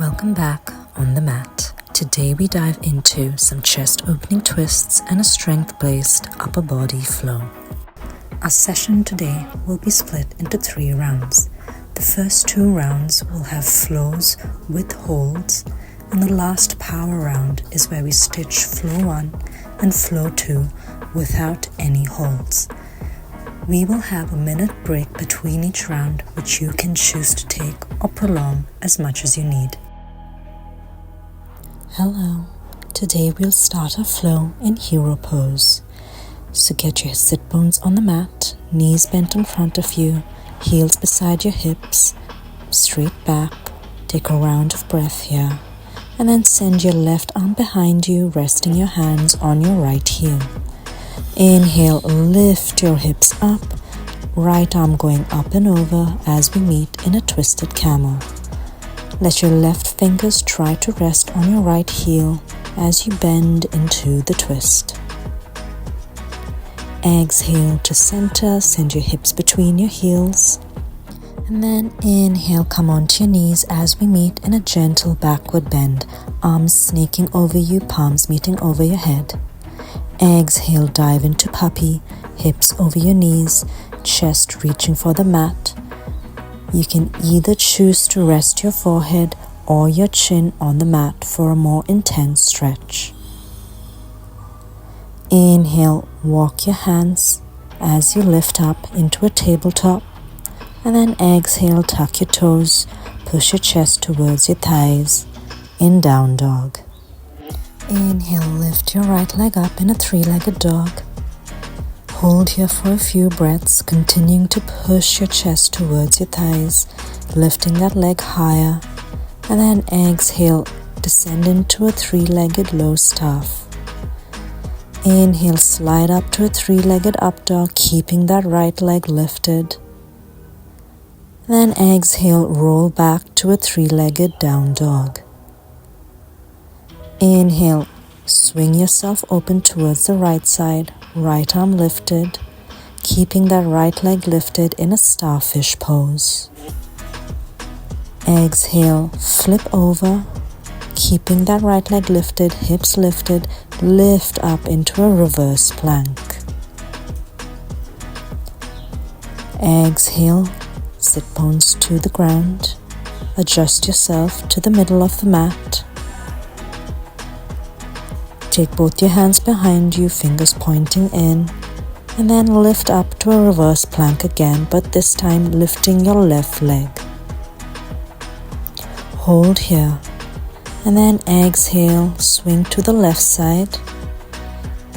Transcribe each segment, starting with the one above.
Welcome back on the mat. Today we dive into some chest opening twists and a strength-based upper body flow. Our session today will be split into 3 rounds. The first 2 rounds will have flows with holds, and the last power round is where we stitch flow 1 and flow 2 without any holds. We will have a minute break between each round, which you can choose to take or prolong as much as you need. Hello, today we'll start our flow in hero pose. So get your sit bones on the mat, knees bent in front of you, heels beside your hips, straight back. Take a round of breath here, and then send your left arm behind you, resting your hands on your right heel. Inhale, lift your hips up, right arm going up and over as we meet in a twisted camel. Let your left fingers try to rest on your right heel as you bend into the twist. Exhale to center, send your hips between your heels. And then inhale, come onto your knees as we meet in a gentle backward bend, arms snaking over you, palms meeting over your head. Exhale, dive into puppy, hips over your knees, chest reaching for the mat. You can either choose to rest your forehead or your chin on the mat for a more intense stretch. Inhale, walk your hands as you lift up into a tabletop, and then exhale, tuck your toes, push your chest towards your thighs in down dog. Inhale, lift your right leg up in a 3-legged dog. Hold here for a few breaths, continuing to push your chest towards your thighs, lifting that leg higher, and then exhale, descend into a 3-legged low staff. Inhale, slide up to a 3-legged up dog, keeping that right leg lifted. Then exhale, roll back to a 3-legged down dog. Inhale, swing yourself open towards the right side, right arm lifted, keeping that right leg lifted in a starfish pose. Exhale, flip over, keeping that right leg lifted, hips lifted, lift up into a reverse plank. Exhale, sit bones to the ground, adjust yourself to the middle of the mat. Take both your hands behind you, fingers pointing in, and then lift up to a reverse plank again, but this time lifting your left leg. Hold here, and then exhale, swing to the left side,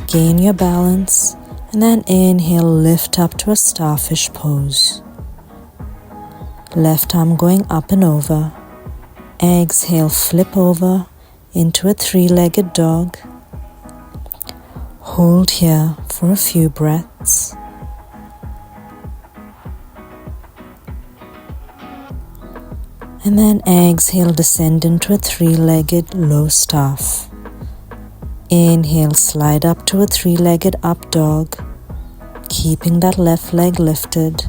gain your balance, and then inhale, lift up to a starfish pose. Left arm going up and over. Exhale, flip over into a 3-legged dog. Hold here for a few breaths. And then exhale, descend into a 3-legged low staff. Inhale, slide up to a 3-legged up dog, keeping that left leg lifted.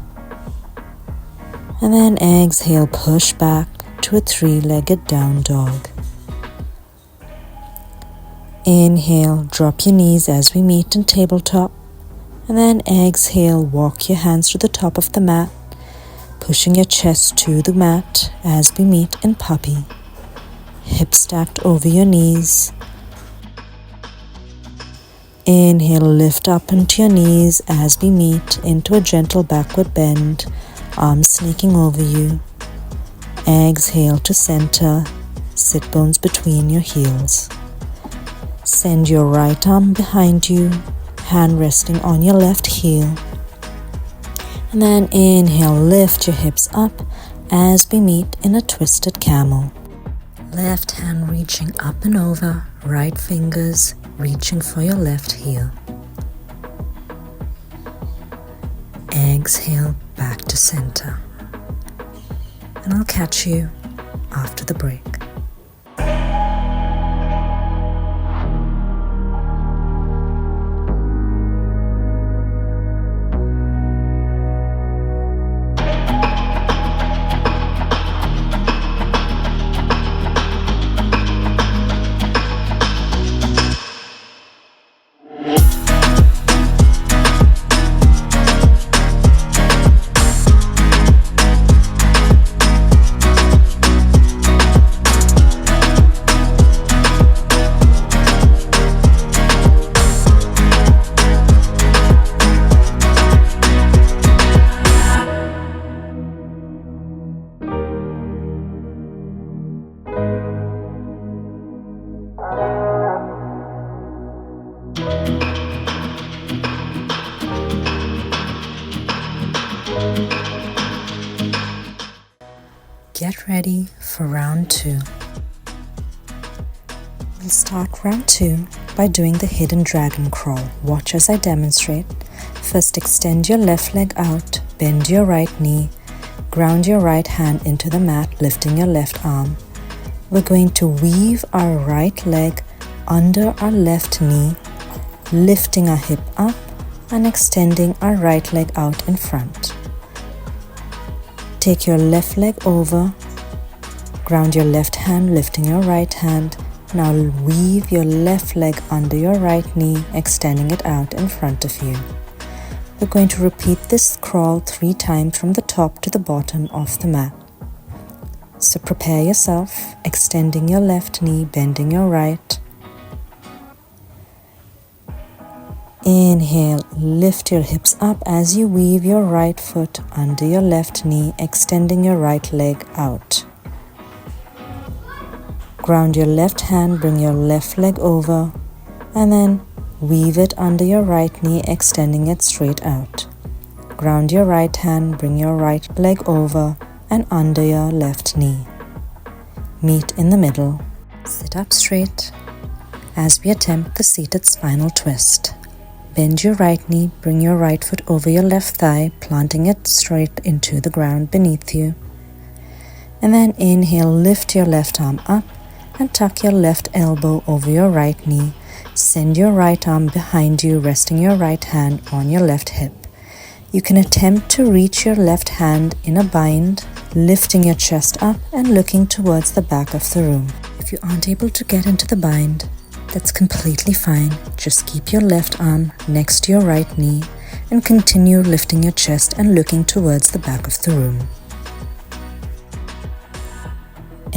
And then exhale, push back to a 3-legged down dog. Inhale, drop your knees as we meet in tabletop, and then exhale, walk your hands to the top of the mat, pushing your chest to the mat as we meet in puppy. Hips stacked over your knees. Inhale, lift up into your knees as we meet into a gentle backward bend, arms snaking over you. Exhale to center, sit bones between your heels. Send your right arm behind you, hand resting on your left heel. And then inhale, lift your hips up as we meet in a twisted camel. Left hand reaching up and over, right fingers reaching for your left heel. Exhale, back to center. And I'll catch you after the break. ready for round 2. We'll start round 2 by doing the hidden dragon crawl. Watch as I demonstrate. First, extend your left leg out, bend your right knee, ground your right hand into the mat, lifting your left arm. We're going to weave our right leg under our left knee, lifting our hip up and extending our right leg out in front. Take your left leg over, ground your left hand, lifting your right hand. Now weave your left leg under your right knee, extending it out in front of you. We're going to repeat this crawl 3 times from the top to the bottom of the mat. So prepare yourself, extending your left knee, bending your right. Inhale, lift your hips up as you weave your right foot under your left knee, extending your right leg out. Ground your left hand, bring your left leg over, and then weave it under your right knee, extending it straight out. Ground your right hand, bring your right leg over and under your left knee. Meet in the middle. Sit up straight as we attempt the seated spinal twist. Bend your right knee, bring your right foot over your left thigh, planting it straight into the ground beneath you. And then inhale, lift your left arm up and tuck your left elbow over your right knee. Send your right arm behind you, resting your right hand on your left hip. You can attempt to reach your left hand in a bind, lifting your chest up and looking towards the back of the room. If you aren't able to get into the bind, that's completely fine. Just keep your left arm next to your right knee and continue lifting your chest and looking towards the back of the room.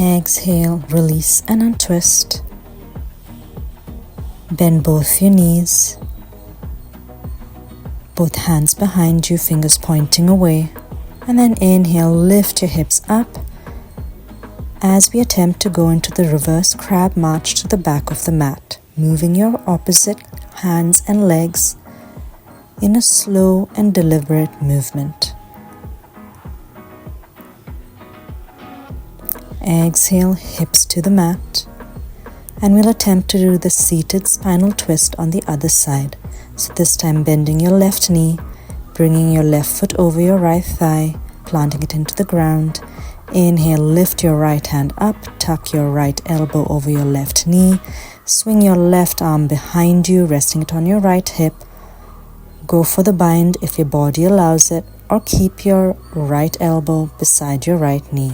Exhale, release and untwist. Bend both your knees. Both hands behind you, fingers pointing away. And then inhale, lift your hips up as we attempt to go into the reverse crab march to the back of the mat, moving your opposite hands and legs in a slow and deliberate movement. Exhale, hips to the mat, and we'll attempt to do the seated spinal twist on the other side. So this time bending your left knee, bringing your left foot over your right thigh, planting it into the ground. Inhale, lift your right hand up, tuck your right elbow over your left knee, swing your left arm behind you, resting it on your right hip. Go for the bind if your body allows it, or keep your right elbow beside your right knee.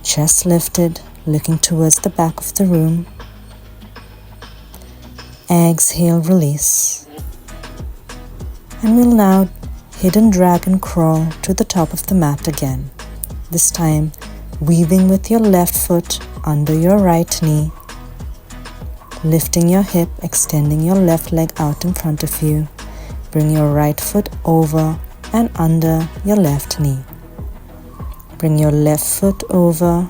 Chest lifted, looking towards the back of the room. Exhale, release. And we'll now hidden dragon crawl to the top of the mat again. This time, weaving with your left foot under your right knee, lifting your hip, extending your left leg out in front of you. Bring your right foot over and under your left knee. Bring your left foot over,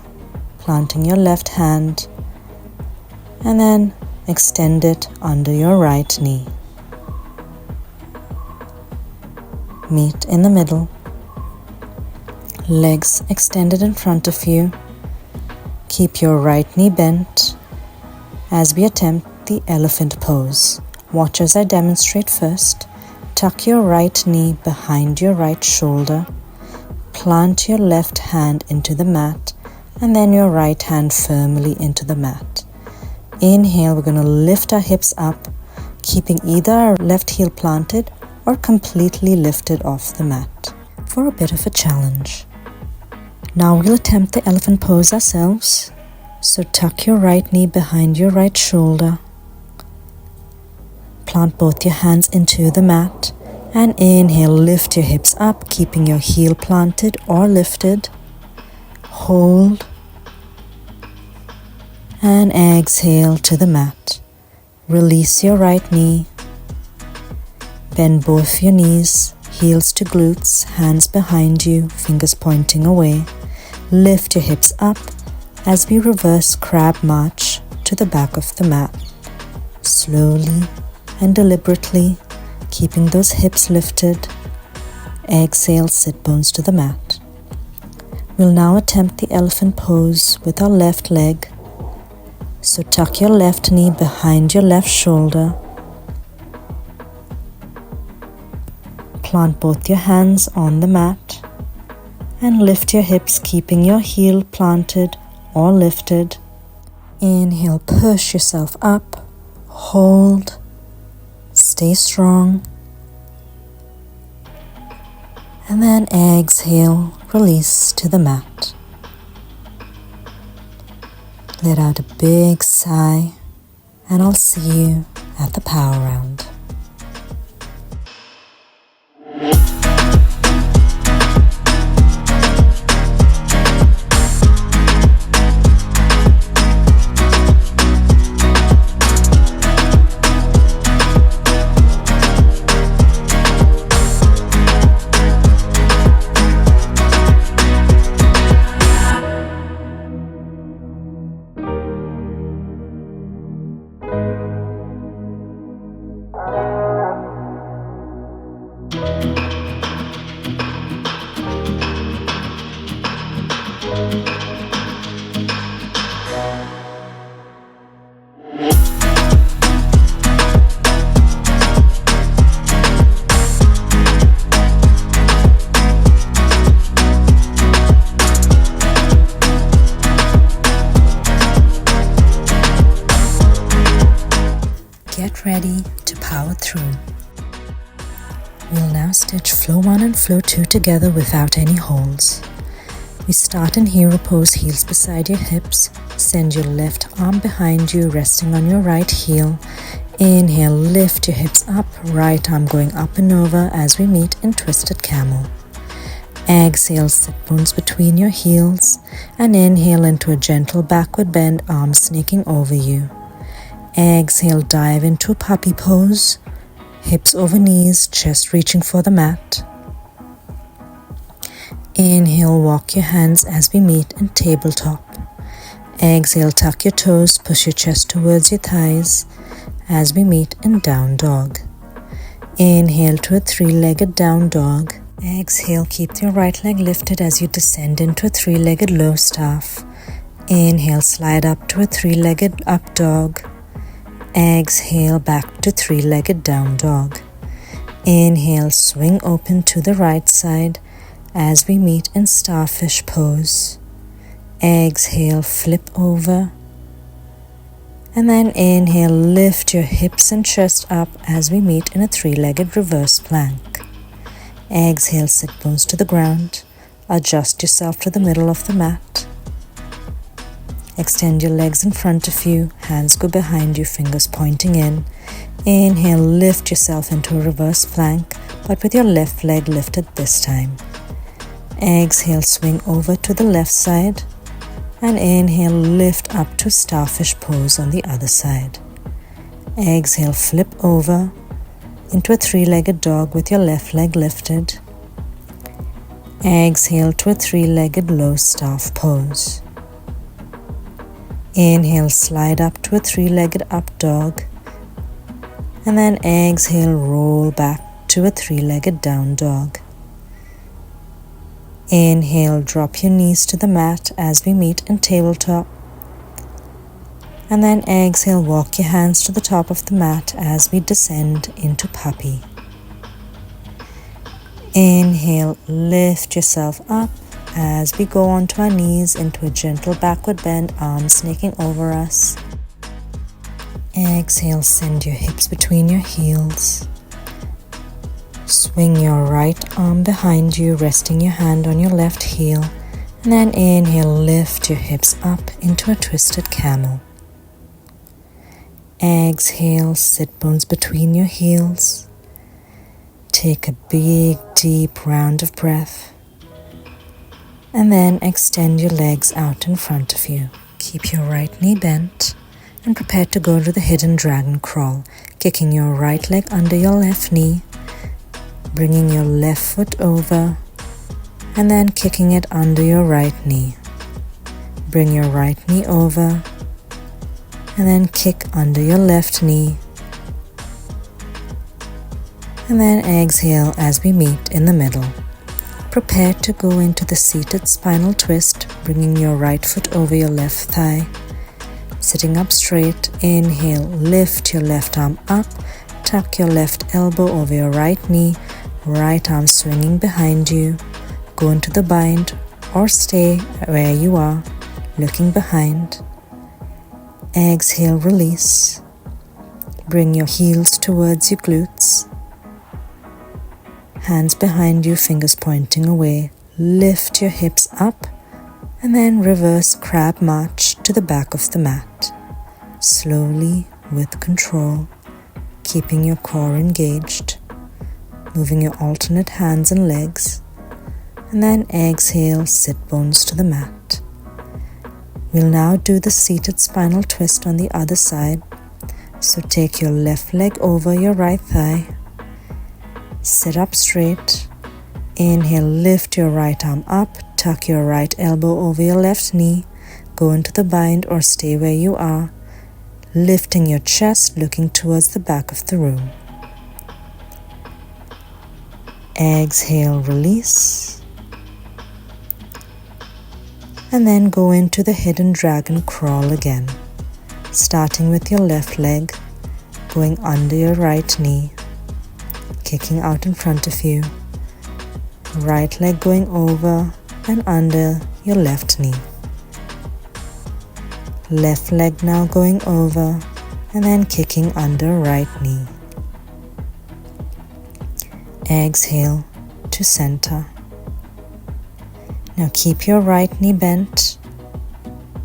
planting your left hand, and then extend it under your right knee. Meet in the middle. Legs extended in front of you. Keep your right knee bent as we attempt the elephant pose. Watch as I demonstrate first. Tuck your right knee behind your right shoulder. Plant your left hand into the mat and then your right hand firmly into the mat. Inhale, we're going to lift our hips up, keeping either our left heel planted or completely lifted off the mat for a bit of a challenge. Now we'll attempt the elephant pose ourselves. So tuck your right knee behind your right shoulder. Plant both your hands into the mat and inhale, lift your hips up, keeping your heel planted or lifted. Hold and exhale to the mat. Release your right knee. Bend both your knees, heels to glutes, hands behind you, fingers pointing away. Lift your hips up as we reverse crab march to the back of the mat. Slowly and deliberately, keeping those hips lifted. Exhale, sit bones to the mat. We'll now attempt the elephant pose with our left leg. So tuck your left knee behind your left shoulder. Plant both your hands on the mat and lift your hips, keeping your heel planted or lifted. Inhale, push yourself up, hold, stay strong. And then exhale, release to the mat. Let out a big sigh, and I'll see you at the power round. Get ready to power through. We'll now stitch flow 1 and flow 2 together without any holds. We start in hero pose, heels beside your hips. Send your left arm behind you, resting on your right heel. Inhale, lift your hips up, right arm going up and over as we meet in twisted camel. Exhale, sit bones between your heels, and inhale into a gentle backward bend, arms snaking over you. Exhale, dive into a puppy pose, hips over knees, chest reaching for the mat. Inhale, walk your hands as we meet in tabletop. Exhale, tuck your toes, push your chest towards your thighs as we meet in down dog. Inhale to a three-legged down dog. Exhale, keep your right leg lifted as you descend into a three-legged low staff. Inhale, slide up to a three-legged up dog. Exhale, back to three-legged down dog. Inhale, swing open to the right side as we meet in starfish pose. Exhale, flip over. And then inhale, lift your hips and chest up as we meet in a three-legged reverse plank. Exhale, sit bones to the ground. Adjust yourself to the middle of the mat. Extend your legs in front of you, hands go behind you, fingers pointing in. Inhale, lift yourself into a reverse plank, but with your left leg lifted this time. Exhale, swing over to the left side, and inhale, lift up to starfish pose on the other side. Exhale, flip over into a three-legged dog with your left leg lifted. Exhale to a three-legged low staff pose. Inhale, slide up to a three-legged up dog, and then exhale, roll back to a three-legged down dog. Inhale, drop your knees to the mat as we meet in tabletop, and then exhale, walk your hands to the top of the mat as we descend into puppy. Inhale, lift yourself up as we go onto our knees into a gentle backward bend, arms snaking over us. Exhale, send your hips between your heels. Swing your right arm behind you, resting your hand on your left heel. And then inhale, lift your hips up into a twisted camel. Exhale, sit bones between your heels. Take a big, deep round of breath. And then extend your legs out in front of you. Keep your right knee bent and prepare to go to the hidden dragon crawl, kicking your right leg under your left knee, bringing your left foot over, and then kicking it under your right knee. Bring your right knee over, and then kick under your left knee. And then exhale as we meet in the middle. Prepare to go into the seated spinal twist, bringing your right foot over your left thigh. Sitting up straight, inhale, lift your left arm up, tuck your left elbow over your right knee, right arm swinging behind you. Go into the bind or stay where you are, looking behind. Exhale, release. Bring your heels towards your glutes. Hands behind you, fingers pointing away. Lift your hips up and then reverse crab march to the back of the mat. Slowly, with control, keeping your core engaged. Moving your alternate hands and legs. And then exhale, sit bones to the mat. We'll now do the seated spinal twist on the other side. So take your left leg over your right thigh. Sit up straight. Inhale, lift your right arm up, tuck your right elbow over your left knee. Go into the bind or stay where you are, lifting your chest, looking towards the back of the room. Exhale, release. And then go into the hidden dragon crawl again, starting with your left leg, going under your right knee, kicking out in front of you, right leg going over and under your left knee. Left leg now going over and then kicking under right knee. Exhale to center. Now keep your right knee bent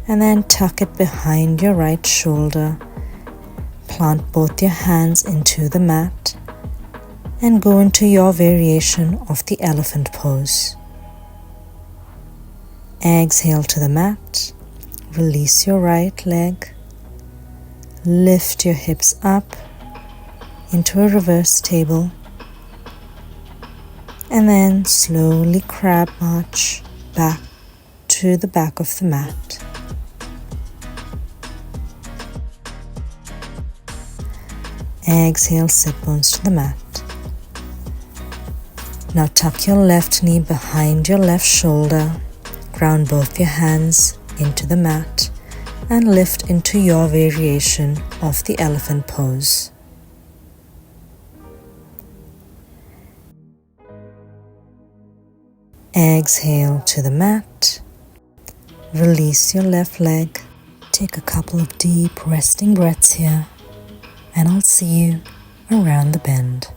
and then tuck it behind your right shoulder. Plant both your hands into the mat and go into your variation of the elephant pose. Exhale to the mat, release your right leg, lift your hips up into a reverse table, and then slowly crab march back to the back of the mat. Exhale, sit bones to the mat. Now tuck your left knee behind your left shoulder, ground both your hands into the mat, and lift into your variation of the elephant pose. Exhale to the mat, release your left leg, take a couple of deep resting breaths here, and I'll see you around the bend.